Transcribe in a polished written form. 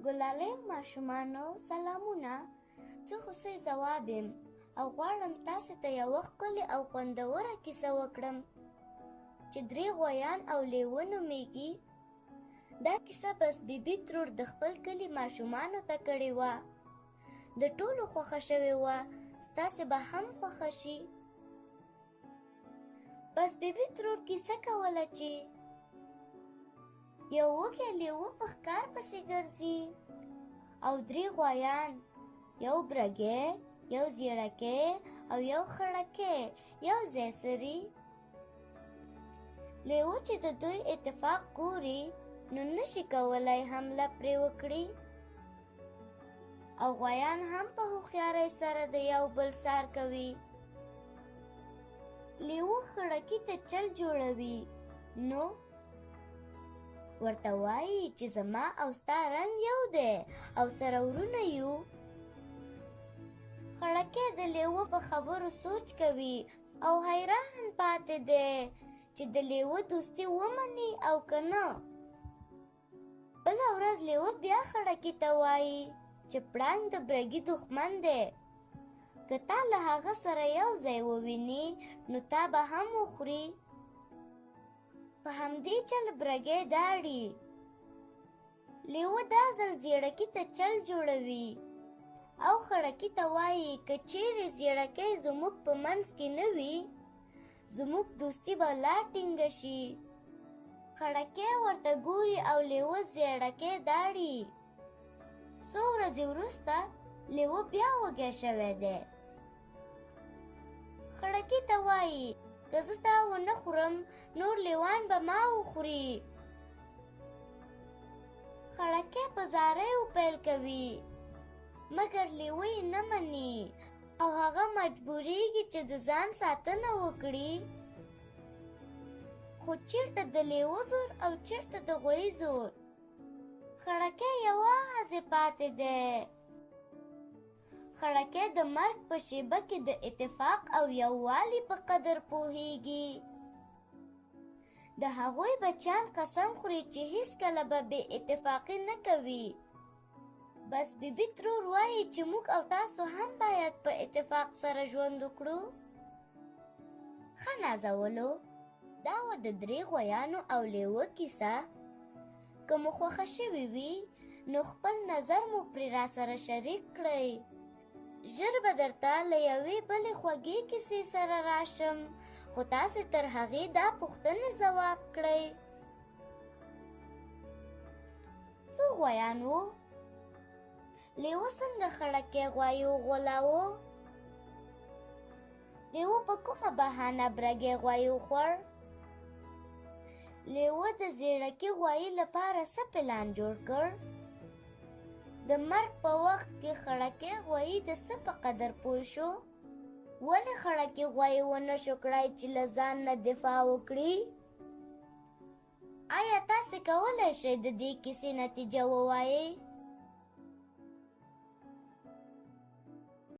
ګلالیو ماشومانو سلامونه. زه هوسۍ ځواب یم او غواړم تاسې ته یوه ښکلې او خوندوره کیسه وکړم چې 3 غویان او لیوه نومیږي. دا کیسه بس بیبي ترور د خپل کلي ماشومانو ته کړې وه. د ټولو خوښه شوې وه، ستاسې به هم خوښه شي. بس بیبي ترور کیسه کوله چې یو وږی لیوه په ښکار پسې ګرځي او 3 غویان، یو برګی، یو زیړکی او یو خړکی یو ځای سري. لیوه چې د دوی اتفاق ګوري نو نشي کولی حمله پرې وکړي، او غویان هم په هوښیارۍ سره د یو بل سار کوي. لیوه خړکي ته چل جوړوي، نو ورته وایي چې زما او ستا رنګ یو دی او سره ورونه یو. خړکی د لیوه په خبرو سوچ کوي او حیران پاتې دی چې د لیوه دوستي ومني او که نه. بله ورځ لیوه بیا خړکي ته وایي چې پړانګ د برګي دښمن دی، که تا له هغه سره یو ځای وویني نو تا به هم وخوري. په همدې چل برګی داړي. لیوه دا ځل زیړکي ته چل جوړوي او خړکي ته وایي که چیرې زیړکی زموږ په منځ کې نه وي، زموږ دوستي به لا ټینګه شي. خړکی ورته ګوري او لیوه زیړکی داړي. څو ورځې وروسته لیوه بیا وږی شوی دی. خړکي ته وایي که زه تا ونه خورم نور لیوان به ما وخوري. خړکی په زاریو پیل کوي، مګر لیوه یې نه مني او هغه مجبوریږي چې د ځان ساتنه وکړي. خو چیرته د لیوه زور او چیرته د غویي زور. خړکی یوازې پاتې دی. خړکی د مرګ په شیبه کې د اتفاق او یووالي په قدر پوهیږي. د هغوی بچیان قسم خوري چې هیڅکله به بې اتفاقي نه کوي. بس بیبي ترور وایي چې موږ او تاسو هم باید په اتفاق سره ژوند وکړو. ښه نازولو، دا وه د 3 غویانو او لیوه کیسه. که مو خوښه شوې وي نو خپل نظر مو پرې راسره شریک کړئ. ژر به درته له یوې بلې خوږې کیسې سره راشم، خو تاسې تر هغې دا پوښتنې ځواب کړئ. څو غویان وو؟ لیوه څنګه خړکی غوایي وغولاوه؟ لیوه په کومه بهانه برګی غوایي وخوړ؟ لیوه د زیړکي غوایي لپاره څه پلان جوړ کړ؟ د مرګ په وخت کې خړکی غوایي د څه په قدر پوه شو؟ ولې خړکی غوایي ونه شو کړای چې له ځان نه دفاع وکړي؟ آیا تاسې کولی شئ د دې کیسې نتیجه ووایئ؟